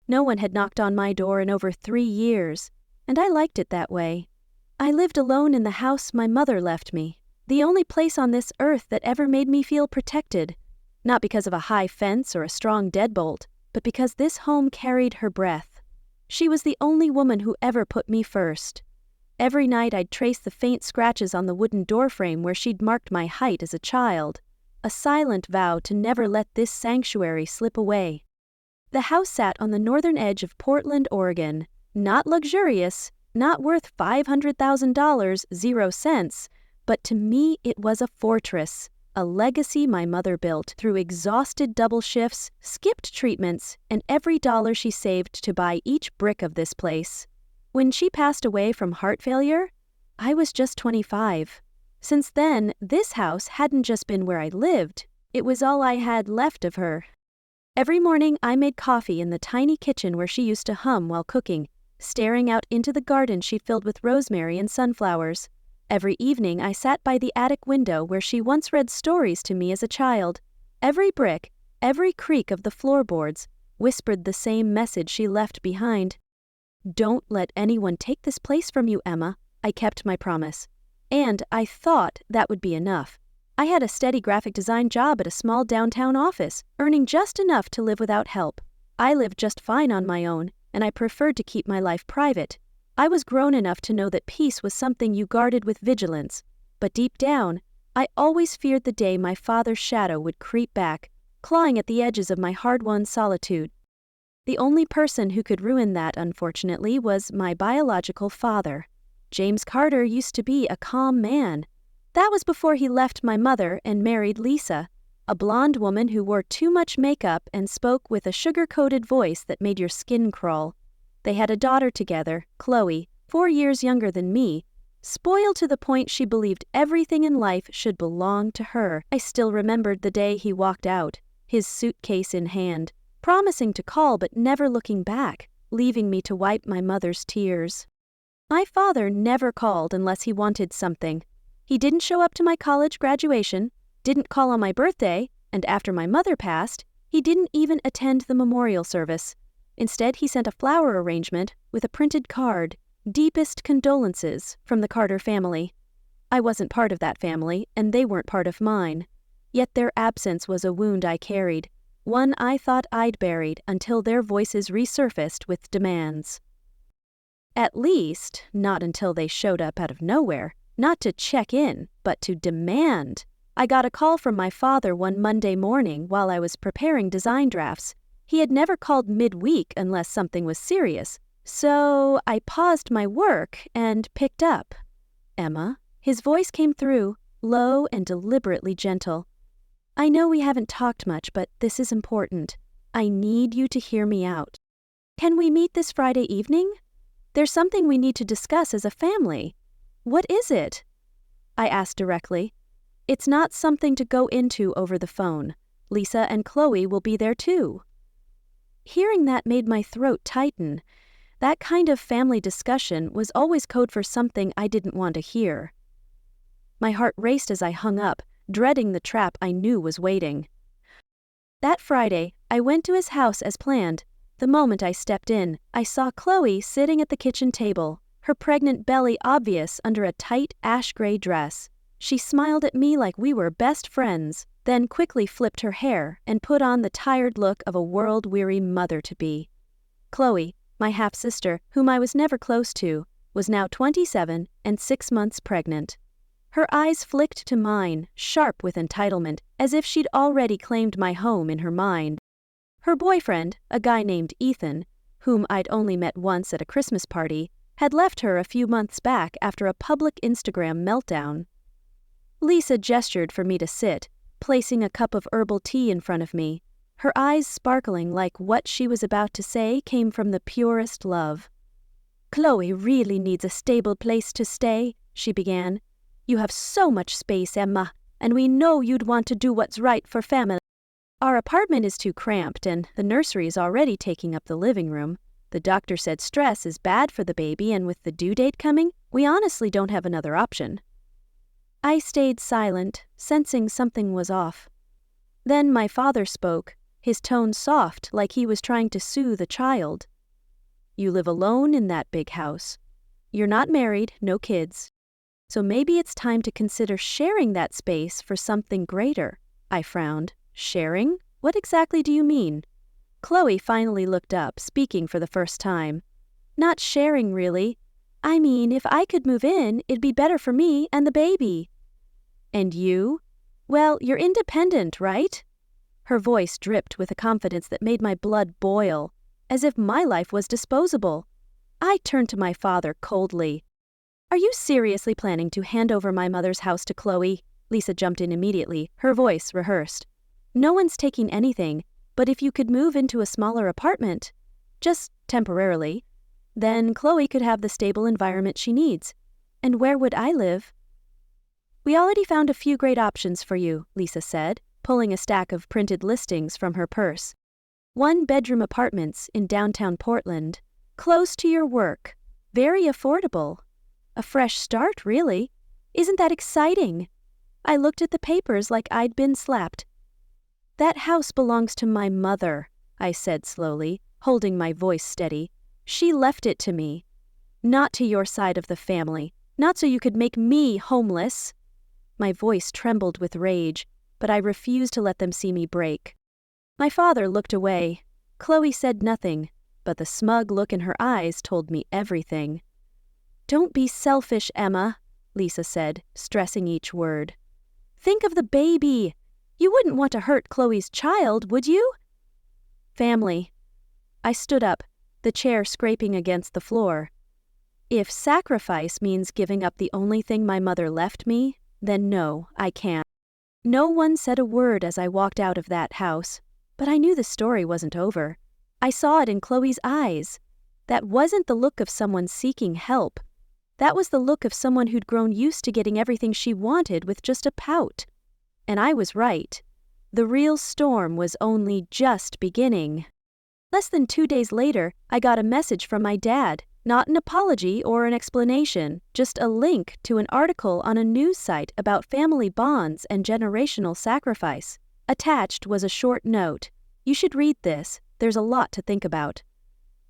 No one had knocked on my door in over 3 years, and I liked it that way. I lived alone in the house my mother left me, the only place on this earth that ever made me feel protected, not because of a high fence or a strong deadbolt, but because this home carried her breath. She was the only woman who ever put me first. Every night I'd trace the faint scratches on the wooden doorframe where she'd marked my height as a child, a silent vow to never let this sanctuary slip away. The house sat on the northern edge of Portland, Oregon, not luxurious, not worth $500,000, 0 cents, but to me it was a fortress, a legacy my mother built through exhausted double shifts, skipped treatments, and every dollar she saved to buy each brick of this place. When she passed away from heart failure, I was just 25. Since then, this house hadn't just been where I lived, it was all I had left of her. Every morning I made coffee in the tiny kitchen where she used to hum while cooking, staring out into the garden she'd filled with rosemary and sunflowers. Every evening I sat by the attic window where she once read stories to me as a child. Every brick, every creak of the floorboards, whispered the same message she left behind. "Don't let anyone take this place from you, Emma." I kept my promise. And I thought that would be enough. I had a steady graphic design job at a small downtown office, earning just enough to live without help. I lived just fine on my own, and I preferred to keep my life private. I was grown enough to know that peace was something you guarded with vigilance, but deep down, I always feared the day my father's shadow would creep back, clawing at the edges of my hard-won solitude. The only person who could ruin that, unfortunately, was my biological father. James Carter used to be a calm man. That was before he left my mother and married Lisa, a blonde woman who wore too much makeup and spoke with a sugar-coated voice that made your skin crawl. They had a daughter together, Chloe, 4 years younger than me, spoiled to the point she believed everything in life should belong to her. I still remembered the day he walked out, his suitcase in hand, promising to call but never looking back, leaving me to wipe my mother's tears. My father never called unless he wanted something. He didn't show up to my college graduation, didn't call on my birthday, and after my mother passed, he didn't even attend the memorial service. Instead, he sent a flower arrangement with a printed card, "Deepest condolences" from the Carter family. I wasn't part of that family, and they weren't part of mine. Yet their absence was a wound I carried, one I thought I'd buried until their voices resurfaced with demands. At least, not until they showed up out of nowhere, not to check in, but to demand. I got a call from my father one Monday morning while I was preparing design drafts. He had never called midweek unless something was serious, so I paused my work and picked up. "Emma?" His voice came through, low and deliberately gentle. "I know we haven't talked much, but this is important. I need you to hear me out. Can we meet this Friday evening? There's something we need to discuss as a family." "What is it?" I asked directly. "It's not something to go into over the phone. Lisa and Chloe will be there too." Hearing that made my throat tighten. That kind of family discussion was always code for something I didn't want to hear. My heart raced as I hung up, dreading the trap I knew was waiting. That Friday, I went to his house as planned. The moment I stepped in, I saw Chloe sitting at the kitchen table, her pregnant belly obvious under a tight ash-gray dress. She smiled at me like we were best friends, then quickly flipped her hair and put on the tired look of a world-weary mother-to-be. Chloe, my half-sister, whom I was never close to, was now 27 and 6 months pregnant. Her eyes flicked to mine, sharp with entitlement, as if she'd already claimed my home in her mind. Her boyfriend, a guy named Ethan, whom I'd only met once at a Christmas party, had left her a few months back after a public Instagram meltdown. Lisa gestured for me to sit, placing a cup of herbal tea in front of me, her eyes sparkling like what she was about to say came from the purest love. "Chloe really needs a stable place to stay," she began. "You have so much space, Emma, and we know you'd want to do what's right for family. Our apartment is too cramped, and the nursery is already taking up the living room. The doctor said stress is bad for the baby, and with the due date coming, we honestly don't have another option." I stayed silent, sensing something was off. Then my father spoke, his tone soft like he was trying to soothe a child. You live alone in that big house. You're not married, no kids. So maybe it's time to consider sharing that space for something greater. I frowned. Sharing? What exactly do you mean? Chloe finally looked up, speaking for the first time. Not sharing, really. I mean, if I could move in, it'd be better for me and the baby. And you? Well, you're independent, right? Her voice dripped with a confidence that made my blood boil, as if my life was disposable. I turned to my father coldly. Are you seriously planning to hand over my mother's house to Chloe? Lisa jumped in immediately, her voice rehearsed. No one's taking anything, but if you could move into a smaller apartment, just temporarily, then Chloe could have the stable environment she needs. And where would I live? We already found a few great options for you, Lisa said, pulling a stack of printed listings from her purse. 1-bedroom apartments in downtown Portland, close to your work, very affordable. A fresh start, really. Isn't that exciting? I looked at the papers like I'd been slapped. That house belongs to my mother, I said slowly, holding my voice steady. She left it to me. Not to your side of the family. Not so you could make me homeless. My voice trembled with rage, but I refused to let them see me break. My father looked away. Chloe said nothing, but the smug look in her eyes told me everything. Don't be selfish, Emma, Lisa said, stressing each word. Think of the baby. You wouldn't want to hurt Chloe's child, would you? Family. I stood up, the chair scraping against the floor. If sacrifice means giving up the only thing my mother left me, then no, I can't. No one said a word as I walked out of that house, but I knew the story wasn't over. I saw it in Chloe's eyes. That wasn't the look of someone seeking help. That was the look of someone who'd grown used to getting everything she wanted with just a pout. And I was right. The real storm was only just beginning. Less than 2 days later, I got a message from my dad. Not an apology or an explanation, just a link to an article on a news site about family bonds and generational sacrifice. Attached was a short note. You should read this. There's a lot to think about.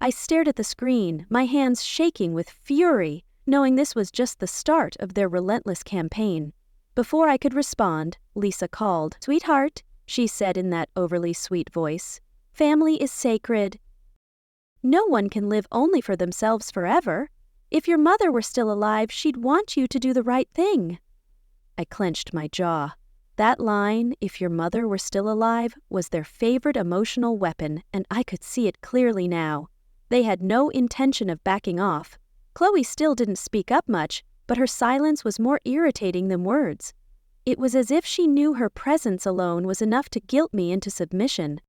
I stared at the screen, my hands shaking with fury, knowing this was just the start of their relentless campaign. Before I could respond, Lisa called. Sweetheart, she said in that overly sweet voice. Family is sacred. No one can live only for themselves forever. If your mother were still alive, she'd want you to do the right thing. I clenched my jaw. That line, if your mother were still alive, was their favorite emotional weapon, and I could see it clearly now. They had no intention of backing off. Chloe still didn't speak up much, but her silence was more irritating than words. It was as if she knew her presence alone was enough to guilt me into submission.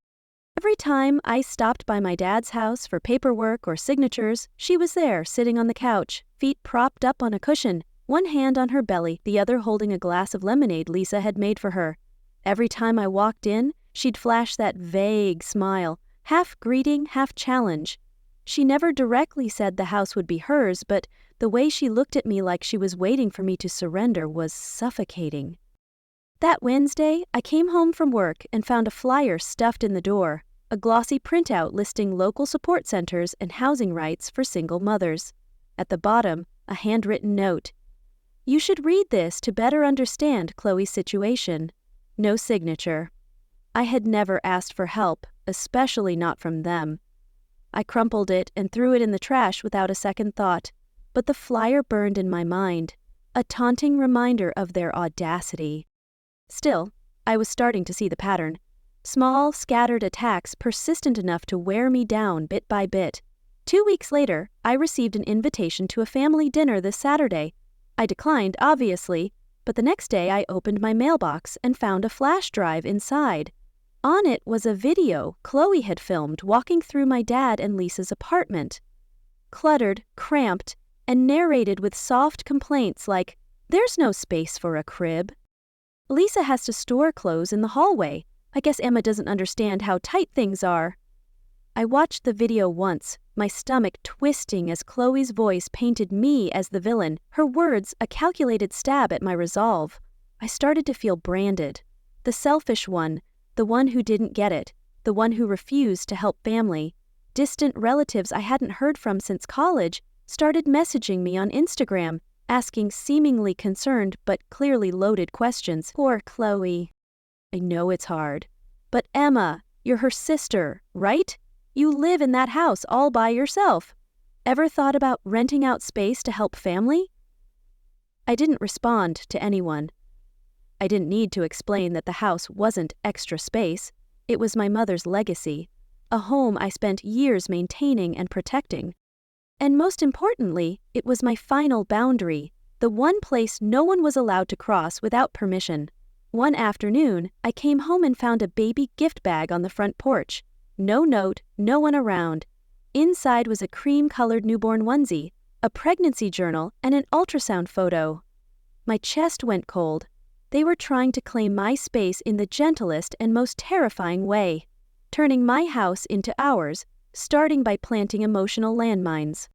Every time I stopped by my dad's house for paperwork or signatures, she was there, sitting on the couch, feet propped up on a cushion, one hand on her belly, the other holding a glass of lemonade Lisa had made for her. Every time I walked in, she'd flash that vague smile, half greeting, half challenge. She never directly said the house would be hers, but the way she looked at me like she was waiting for me to surrender was suffocating. That Wednesday, I came home from work and found a flyer stuffed in the door, a glossy printout listing local support centers and housing rights for single mothers. At the bottom, a handwritten note. You should read this to better understand Chloe's situation. No signature. I had never asked for help, especially not from them. I crumpled it and threw it in the trash without a second thought, but the flyer burned in my mind, a taunting reminder of their audacity. Still, I was starting to see the pattern. Small, scattered attacks persistent enough to wear me down bit by bit. 2 weeks later, I received an invitation to a family dinner this Saturday. I declined, obviously, but the next day I opened my mailbox and found a flash drive inside. On it was a video Chloe had filmed walking through my dad and Lisa's apartment. Cluttered, cramped, and narrated with soft complaints like, "There's no space for a crib. Lisa has to store clothes in the hallway. I guess Emma doesn't understand how tight things are." I watched the video once, my stomach twisting as Chloe's voice painted me as the villain, her words a calculated stab at my resolve. I started to feel branded. The selfish one, the one who didn't get it, the one who refused to help family. Distant relatives I hadn't heard from since college started messaging me on Instagram, asking seemingly concerned but clearly loaded questions. Poor Chloe. I know it's hard. But Emma, you're her sister, right? You live in that house all by yourself. Ever thought about renting out space to help family? I didn't respond to anyone. I didn't need to explain that the house wasn't extra space. It was my mother's legacy, a home I spent years maintaining and protecting. And most importantly, it was my final boundary, the one place no one was allowed to cross without permission. One afternoon, I came home and found a baby gift bag on the front porch. No note, no one around. Inside was a cream-colored newborn onesie, a pregnancy journal, and an ultrasound photo. My chest went cold. They were trying to claim my space in the gentlest and most terrifying way, turning my house into ours, starting by planting emotional landmines.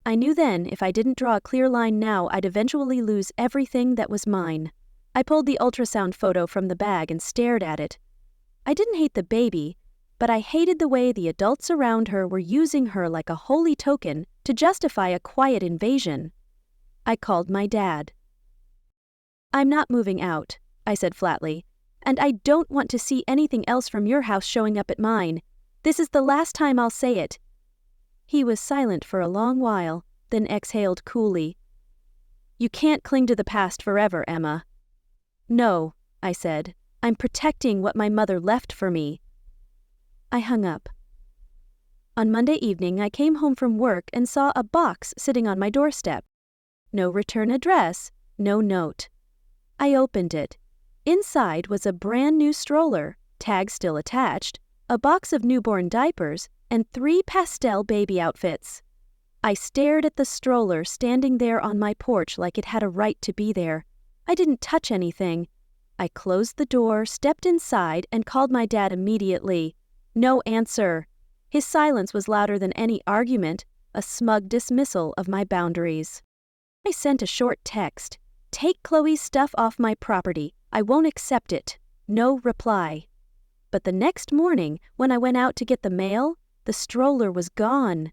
I knew then if I didn't draw a clear line now, I'd eventually lose everything that was mine. I pulled the ultrasound photo from the bag and stared at it. I didn't hate the baby, but I hated the way the adults around her were using her like a holy token to justify a quiet invasion. I called my dad. "I'm not moving out," I said flatly, "and I don't want to see anything else from your house showing up at mine. This is the last time I'll say it." He was silent for a long while, then exhaled coolly. "You can't cling to the past forever, Emma." "No," I said. "I'm protecting what my mother left for me." I hung up. On Monday evening, I came home from work and saw a box sitting on my doorstep. No return address, no note. I opened it. Inside was a brand new stroller, tag still attached, a box of newborn diapers, and 3 pastel baby outfits. I stared at the stroller standing there on my porch like it had a right to be there. I didn't touch anything. I closed the door, stepped inside, and called my dad immediately. No answer. His silence was louder than any argument, a smug dismissal of my boundaries. I sent a short text. "Take Chloe's stuff off my property. I won't accept it." No reply. But the next morning, when I went out to get the mail, the stroller was gone.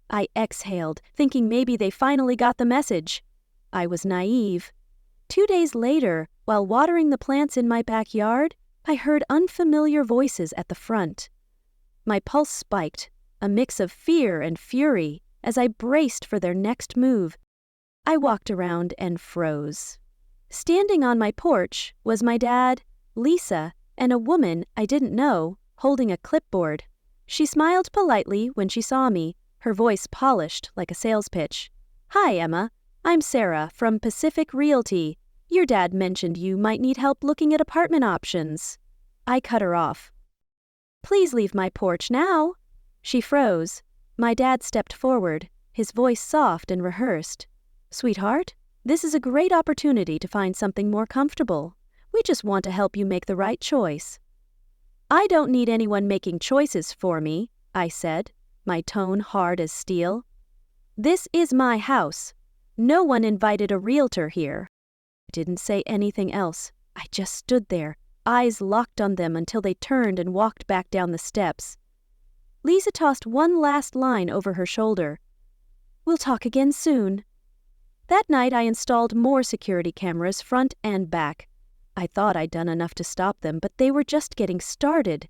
I exhaled, thinking maybe they finally got the message. I was naive. 2 days later, while watering the plants in my backyard, I heard unfamiliar voices at the front. My pulse spiked, a mix of fear and fury, as I braced for their next move. I walked around and froze. Standing on my porch was my dad, Lisa, and a woman I didn't know, holding a clipboard. She smiled politely when she saw me, her voice polished like a sales pitch. "Hi, Emma. I'm Sarah from Pacific Realty. Your dad mentioned you might need help looking at apartment options." I cut her off. "Please leave my porch now." She froze. My dad stepped forward, his voice soft and rehearsed. "Sweetheart, this is a great opportunity to find something more comfortable. We just want to help you make the right choice." "I don't need anyone making choices for me," I said, my tone hard as steel. "This is my house. No one invited a realtor here." I didn't say anything else. I just stood there, eyes locked on them until they turned and walked back down the steps. Lisa tossed one last line over her shoulder. "We'll talk again soon." That night I installed more security cameras front and back. I thought I'd done enough to stop them, but they were just getting started.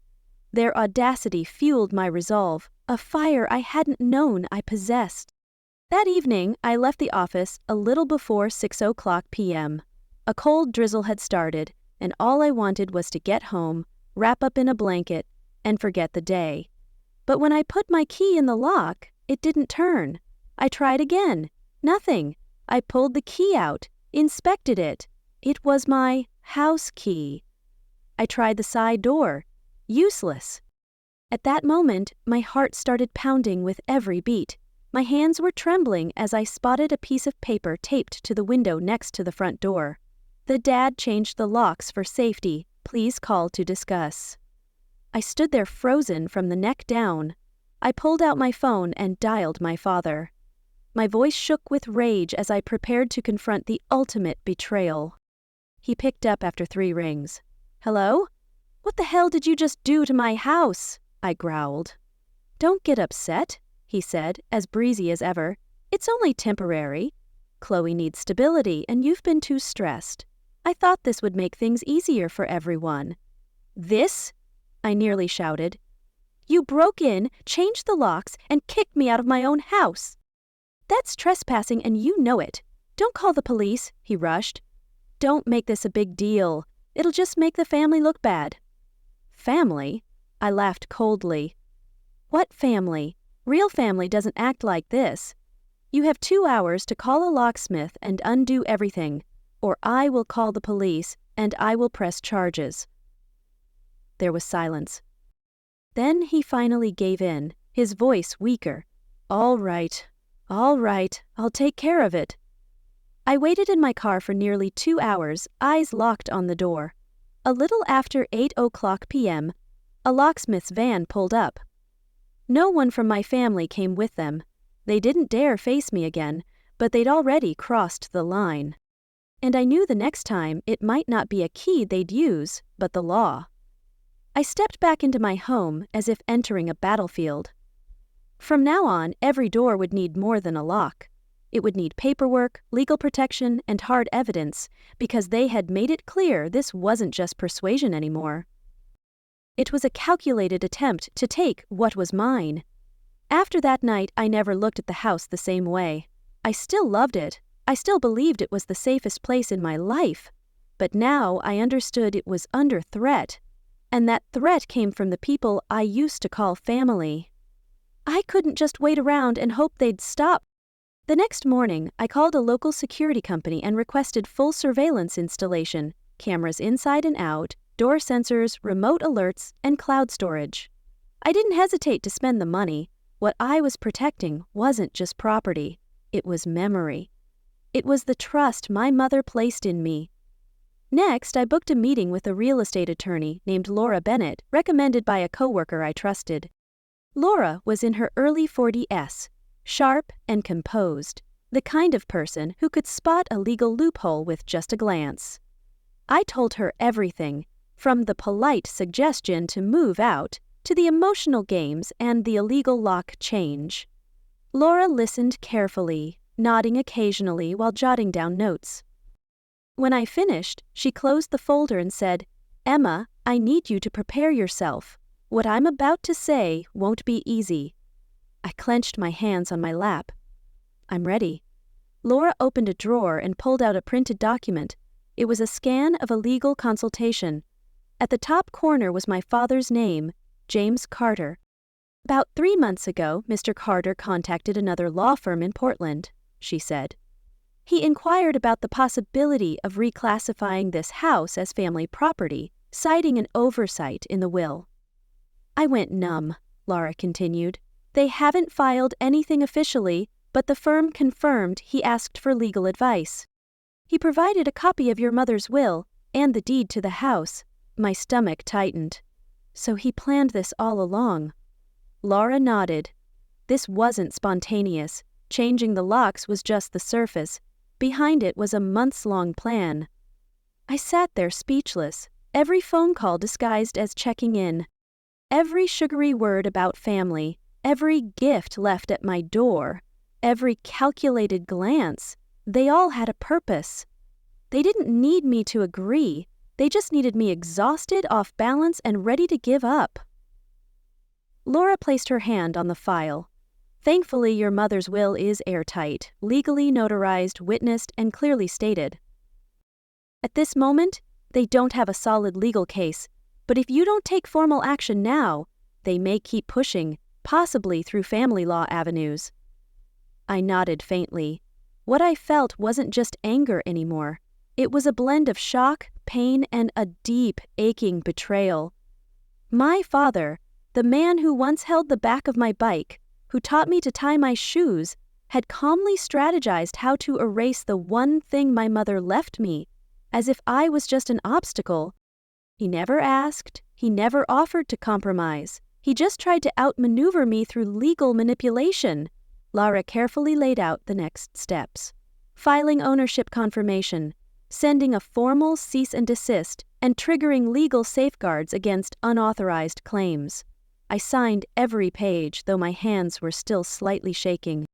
Their audacity fueled my resolve, a fire I hadn't known I possessed. That evening, I left the office a little before 6:00 p.m. A cold drizzle had started, and all I wanted was to get home, wrap up in a blanket, and forget the day. But when I put my key in the lock, it didn't turn. I tried again. Nothing. I pulled the key out, inspected it. It was my house key. I tried the side door. Useless. At that moment, my heart started pounding with every beat. My hands were trembling as I spotted a piece of paper taped to the window next to the front door. "The dad changed the locks for safety. Please call to discuss." I stood there frozen from the neck down. I pulled out my phone and dialed my father. My voice shook with rage as I prepared to confront the ultimate betrayal. He picked up after 3 rings. "Hello?" "What the hell did you just do to my house?" I growled. "Don't get upset," he said, as breezy as ever. "It's only temporary. Chloe needs stability, and you've been too stressed. I thought this would make things easier for everyone." "This?" I nearly shouted. "You broke in, changed the locks, and kicked me out of my own house. That's trespassing, and you know it. Don't call the police," he rushed. "Don't make this a big deal. It'll just make the family look bad." "Family?" I laughed coldly. "What family? Real family doesn't act like this. You have 2 hours to call a locksmith and undo everything, or I will call the police and I will press charges." There was silence. Then he finally gave in, his voice weaker. All right, I'll take care of it." I waited in my car for nearly 2 hours, eyes locked on the door. A little after 8:00 p.m., a locksmith's van pulled up. No one from my family came with them. They didn't dare face me again, but they'd already crossed the line. And I knew the next time it might not be a key they'd use, but the law. I stepped back into my home as if entering a battlefield. From now on, every door would need more than a lock. It would need paperwork, legal protection, and hard evidence, because they had made it clear this wasn't just persuasion anymore. It was a calculated attempt to take what was mine. After that night, I never looked at the house the same way. I still loved it. I still believed it was the safest place in my life. But now I understood it was under threat. And that threat came from the people I used to call family. I couldn't just wait around and hope they'd stop. The next morning, I called a local security company and requested full surveillance installation, cameras inside and out, door sensors, remote alerts, and cloud storage. I didn't hesitate to spend the money. What I was protecting wasn't just property, it was memory. It was the trust my mother placed in me. Next, I booked a meeting with a real estate attorney named Laura Bennett, recommended by a coworker I trusted. Laura was in her early 40s, sharp and composed, the kind of person who could spot a legal loophole with just a glance. I told her everything, from the polite suggestion to move out, to the emotional games and the illegal lock change. Laura listened carefully, nodding occasionally while jotting down notes. When I finished, she closed the folder and said, "Emma, I need you to prepare yourself. What I'm about to say won't be easy." I clenched my hands on my lap. "I'm ready." Laura opened a drawer and pulled out a printed document. It was a scan of a legal consultation. At the top corner was my father's name, James Carter. "About 3 months ago, Mr. Carter contacted another law firm in Portland," she said. "He inquired about the possibility of reclassifying this house as family property, citing an oversight in the will." I went numb, Laura continued. "They haven't filed anything officially, but the firm confirmed he asked for legal advice. He provided a copy of your mother's will and the deed to the house." My stomach tightened. "So he planned this all along." Laura nodded. "This wasn't spontaneous. Changing the locks was just the surface. Behind it was a months-long plan." I sat there speechless, every phone call disguised as checking in. Every sugary word about family, every gift left at my door, every calculated glance, they all had a purpose. They didn't need me to agree. They just needed me exhausted, off balance, and ready to give up. Laura placed her hand on the file. "Thankfully, your mother's will is airtight, legally notarized, witnessed, and clearly stated. At this moment, they don't have a solid legal case, but if you don't take formal action now, they may keep pushing, possibly through family law avenues." I nodded faintly. What I felt wasn't just anger anymore. It was a blend of shock, pain, and a deep, aching betrayal. My father, the man who once held the back of my bike, who taught me to tie my shoes, had calmly strategized how to erase the one thing my mother left me, as if I was just an obstacle. He never asked, he never offered to compromise. He just tried to outmaneuver me through legal manipulation. Laura carefully laid out the next steps. Filing ownership confirmation, sending a formal cease and desist, and triggering legal safeguards against unauthorized claims. I signed every page, though my hands were still slightly shaking.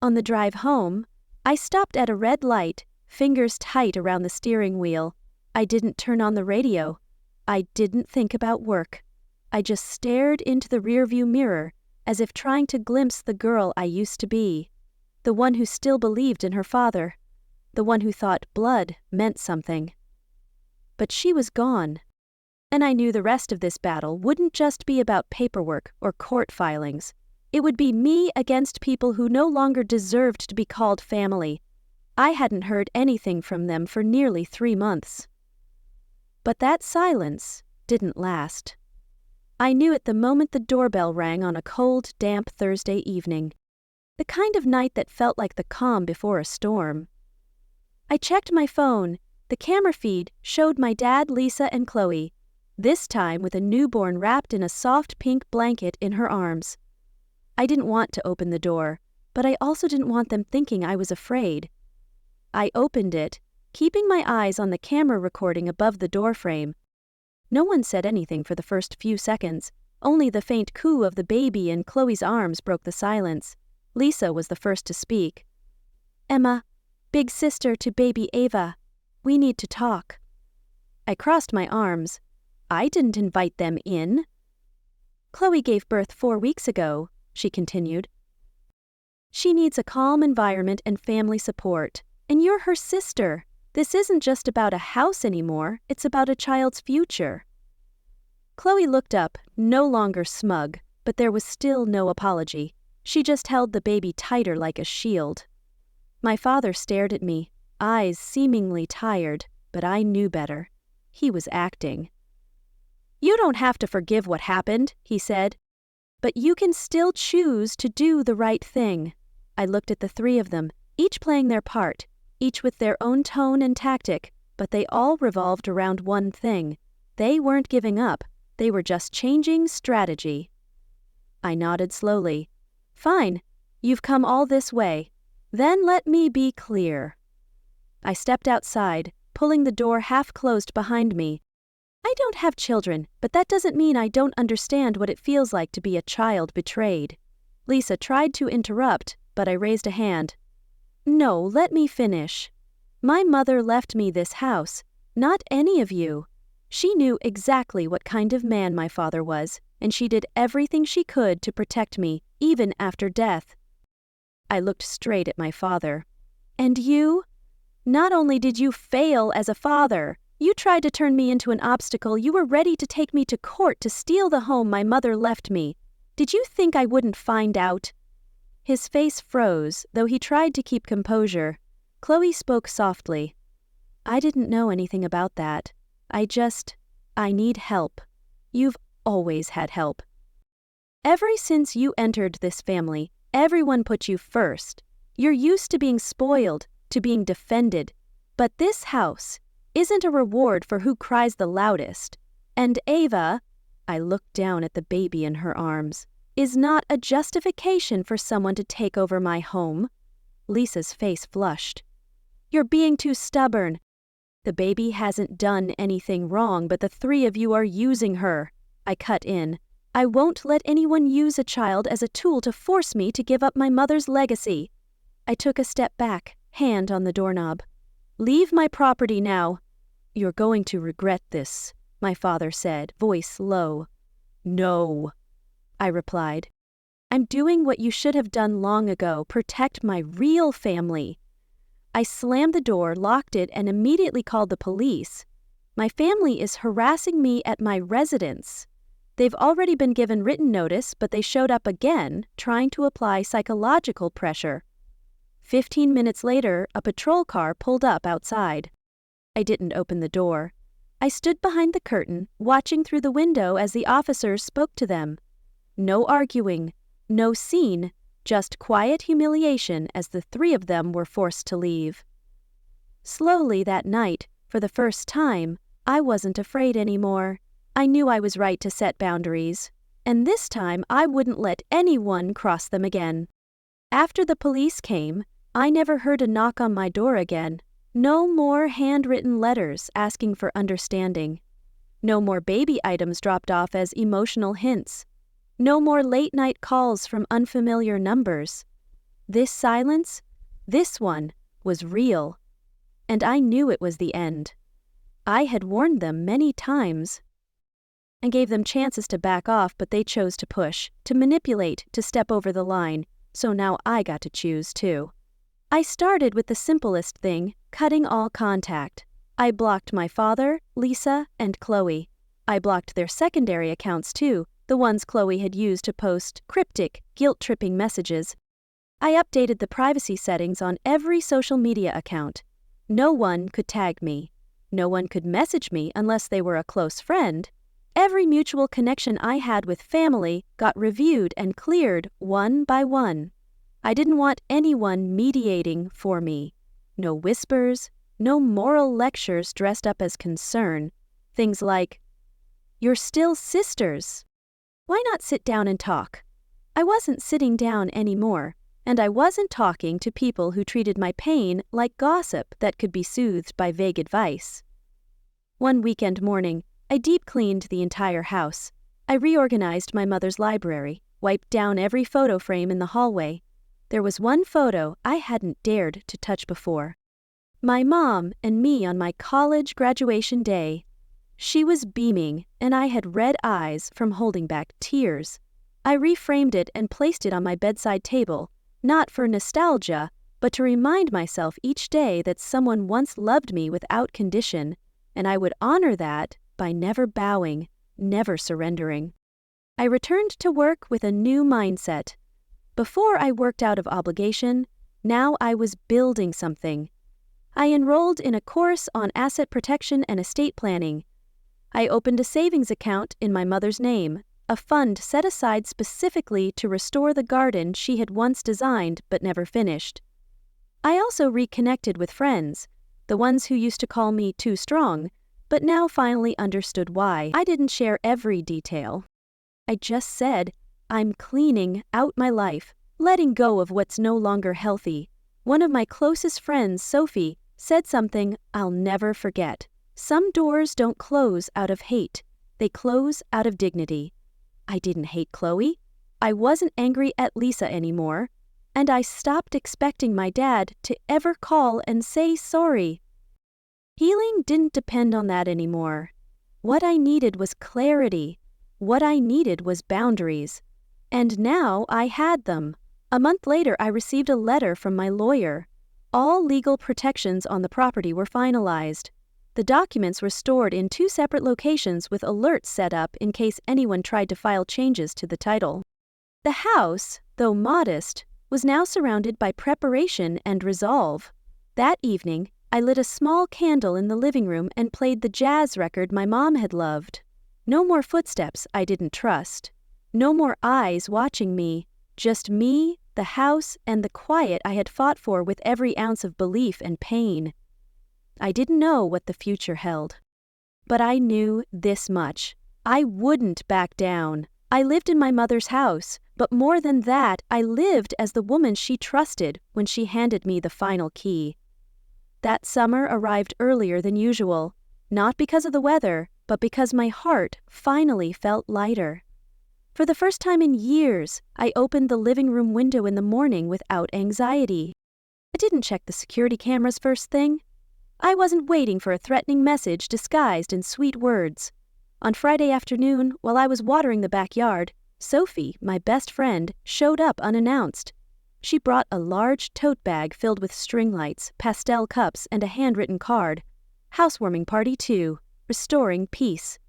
On the drive home, I stopped at a red light, fingers tight around the steering wheel. I didn't turn on the radio. I didn't think about work. I just stared into the rearview mirror, as if trying to glimpse the girl I used to be, the one who still believed in her father, the one who thought blood meant something. But she was gone, and I knew the rest of this battle wouldn't just be about paperwork or court filings. It would be me against people who no longer deserved to be called family. I hadn't heard anything from them for nearly 3 months. But that silence didn't last. I knew it the moment the doorbell rang on a cold, damp Thursday evening, the kind of night that felt like the calm before a storm. I checked my phone. The camera feed showed my dad, Lisa, and Chloe, this time with a newborn wrapped in a soft pink blanket in her arms. I didn't want to open the door, but I also didn't want them thinking I was afraid. I opened it, keeping my eyes on the camera recording above the doorframe. No one said anything for the first few seconds. Only the faint coo of the baby in Chloe's arms broke the silence. Lisa was the first to speak. "Emma, big sister to baby Ava, we need to talk." I crossed my arms. I didn't invite them in. "Chloe gave birth 4 weeks ago," she continued. "She needs a calm environment and family support. And you're her sister. This isn't just about a house anymore, it's about a child's future." Chloe looked up, no longer smug, but there was still no apology. She just held the baby tighter like a shield. My father stared at me, eyes seemingly tired, but I knew better. He was acting. "You don't have to forgive what happened," he said. "But you can still choose to do the right thing." I looked at the 3 of them, each playing their part, each with their own tone and tactic, but they all revolved around one thing. They weren't giving up, they were just changing strategy. I nodded slowly. "Fine, you've come all this way. Then let me be clear." I stepped outside, pulling the door half closed behind me. I don't have children, but that doesn't mean I don't understand what it feels like to be a child betrayed. Lisa tried to interrupt, but I raised a hand. "No, let me finish. My mother left me this house, not any of you. She knew exactly what kind of man my father was, and she did everything she could to protect me, even after death." I looked straight at my father. "And you? Not only did you fail as a father, you tried to turn me into an obstacle. You were ready to take me to court to steal the home my mother left me. Did you think I wouldn't find out?" His face froze, though he tried to keep composure. Chloe spoke softly. "I didn't know anything about that. I need help. You've always had help. Ever since you entered this family, everyone put you first. You're used to being spoiled, to being defended. But this house isn't a reward for who cries the loudest. And Ava," I looked down at the baby in her arms, "is not a justification for someone to take over my home." Lisa's face flushed. "You're being too stubborn. The baby hasn't done anything wrong, but the 3 of you are using her." I cut in. "I won't let anyone use a child as a tool to force me to give up my mother's legacy." I took a step back, hand on the doorknob. "Leave my property now." "You're going to regret this," my father said, voice low. "No," I replied. "I'm doing what you should have done long ago, protect my real family." I slammed the door, locked it, and immediately called the police. My family is harassing me at my residence. They've already been given written notice, but they showed up again, trying to apply psychological pressure. 15 minutes later, a patrol car pulled up outside. I didn't open the door. I stood behind the curtain, watching through the window as the officers spoke to them. No arguing, no scene, just quiet humiliation as the 3 of them were forced to leave. Slowly that night, for the first time, I wasn't afraid anymore. I knew I was right to set boundaries, and this time I wouldn't let anyone cross them again. After the police came, I never heard a knock on my door again. No more handwritten letters asking for understanding. No more baby items dropped off as emotional hints. No more late-night calls from unfamiliar numbers. This silence, this one, was real. And I knew it was the end. I had warned them many times and gave them chances to back off, but they chose to push, to manipulate, to step over the line, so now I got to choose too. I started with the simplest thing, cutting all contact. I blocked my father, Lisa, and Chloe. I blocked their secondary accounts too, the ones Chloe had used to post cryptic, guilt-tripping messages. I updated the privacy settings on every social media account. No one could tag me. No one could message me unless they were a close friend. Every mutual connection I had with family got reviewed and cleared one by one. I didn't want anyone mediating for me. No whispers, no moral lectures dressed up as concern. Things like, "You're still sisters. Why not sit down and talk?" I wasn't sitting down anymore, and I wasn't talking to people who treated my pain like gossip that could be soothed by vague advice. One weekend morning, I deep-cleaned the entire house. I reorganized my mother's library, wiped down every photo frame in the hallway. There was one photo I hadn't dared to touch before. My mom and me on my college graduation day. She was beaming, and I had red eyes from holding back tears. I reframed it and placed it on my bedside table, not for nostalgia, but to remind myself each day that someone once loved me without condition, and I would honor that by never bowing, never surrendering. I returned to work with a new mindset. Before I worked out of obligation, now I was building something. I enrolled in a course on asset protection and estate planning. I opened a savings account in my mother's name, a fund set aside specifically to restore the garden she had once designed but never finished. I also reconnected with friends, the ones who used to call me too strong, but now finally understood why. I didn't share every detail. I just said, I'm cleaning out my life, letting go of what's no longer healthy. One of my closest friends, Sophie, said something I'll never forget. Some doors don't close out of hate. They close out of dignity. I didn't hate Chloe. I wasn't angry at Lisa anymore. And I stopped expecting my dad to ever call and say sorry. Healing didn't depend on that anymore. What I needed was clarity. What I needed was boundaries. And now I had them. A month later, I received a letter from my lawyer. All legal protections on the property were finalized. The documents were stored in 2 separate locations with alerts set up in case anyone tried to file changes to the title. The house, though modest, was now surrounded by preparation and resolve. That evening, I lit a small candle in the living room and played the jazz record my mom had loved. No more footsteps I didn't trust. No more eyes watching me. Just me, the house, and the quiet I had fought for with every ounce of belief and pain. I didn't know what the future held. But I knew this much. I wouldn't back down. I lived in my mother's house, but more than that, I lived as the woman she trusted when she handed me the final key. That summer arrived earlier than usual, not because of the weather, but because my heart finally felt lighter. For the first time in years, I opened the living room window in the morning without anxiety. I didn't check the security cameras first thing. I wasn't waiting for a threatening message disguised in sweet words. On Friday afternoon, while I was watering the backyard, Sophie, my best friend, showed up unannounced. She brought a large tote bag filled with string lights, pastel cups, and a handwritten card. Housewarming party 2, restoring peace.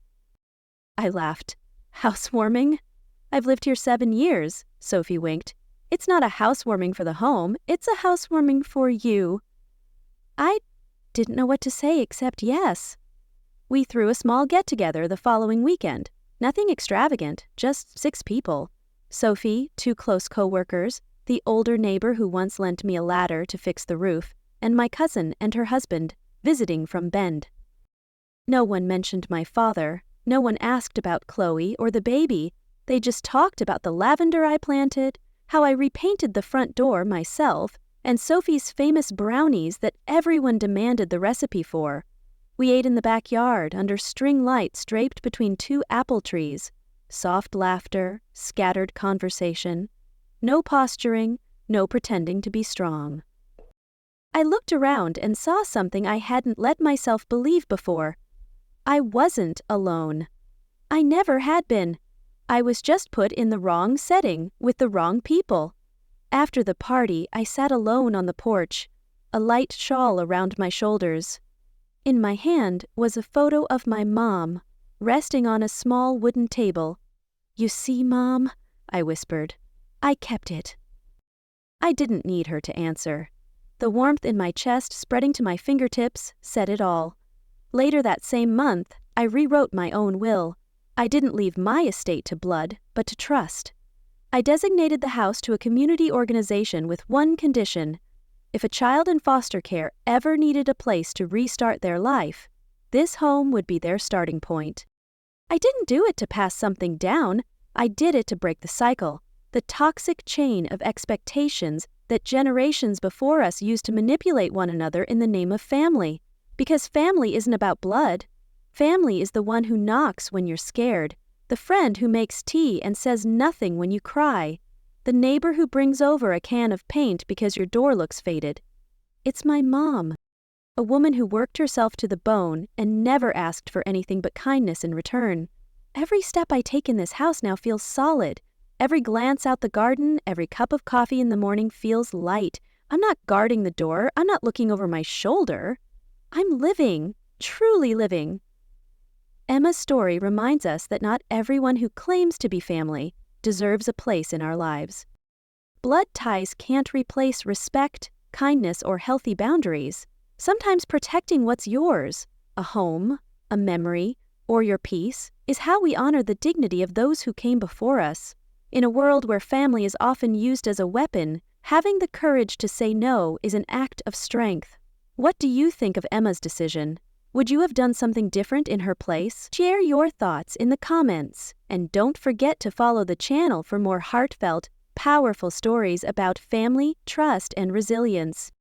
I laughed. Housewarming? I've lived here 7 years, Sophie winked. It's not a housewarming for the home, it's a housewarming for you. I didn't know what to say except yes. We threw a small get-together the following weekend. Nothing extravagant, just 6 people. Sophie, 2 close co-workers, the older neighbor who once lent me a ladder to fix the roof, and my cousin and her husband, visiting from Bend. No one mentioned my father. No one asked about Chloe or the baby. They just talked about the lavender I planted, how I repainted the front door myself, and Sophie's famous brownies that everyone demanded the recipe for. We ate in the backyard under string lights draped between two apple trees. Soft laughter, scattered conversation. No posturing, no pretending to be strong. I looked around and saw something I hadn't let myself believe before. I wasn't alone. I never had been. I was just put in the wrong setting with the wrong people. After the party, I sat alone on the porch, a light shawl around my shoulders. In my hand was a photo of my mom, resting on a small wooden table. "You see, Mom?" I whispered. "I kept it." I didn't need her to answer. The warmth in my chest spreading to my fingertips said it all. Later that same month, I rewrote my own will. I didn't leave my estate to blood, but to trust. I designated the house to a community organization with one condition. If a child in foster care ever needed a place to restart their life, this home would be their starting point. I didn't do it to pass something down. I did it to break the cycle, the toxic chain of expectations that generations before us used to manipulate one another in the name of family. Because family isn't about blood. Family is the one who knocks when you're scared, the friend who makes tea and says nothing when you cry, the neighbor who brings over a can of paint because your door looks faded. It's my mom, a woman who worked herself to the bone and never asked for anything but kindness in return. Every step I take in this house now feels solid. Every glance out the garden, every cup of coffee in the morning feels light. I'm not guarding the door. I'm not looking over my shoulder. I'm living, truly living. Emma's story reminds us that not everyone who claims to be family deserves a place in our lives. Blood ties can't replace respect, kindness, or healthy boundaries. Sometimes protecting what's yours, a home, a memory, or your peace, is how we honor the dignity of those who came before us. In a world where family is often used as a weapon, having the courage to say no is an act of strength. What do you think of Emma's decision? Would you have done something different in her place? Share your thoughts in the comments, and don't forget to follow the channel for more heartfelt, powerful stories about family, trust, and resilience.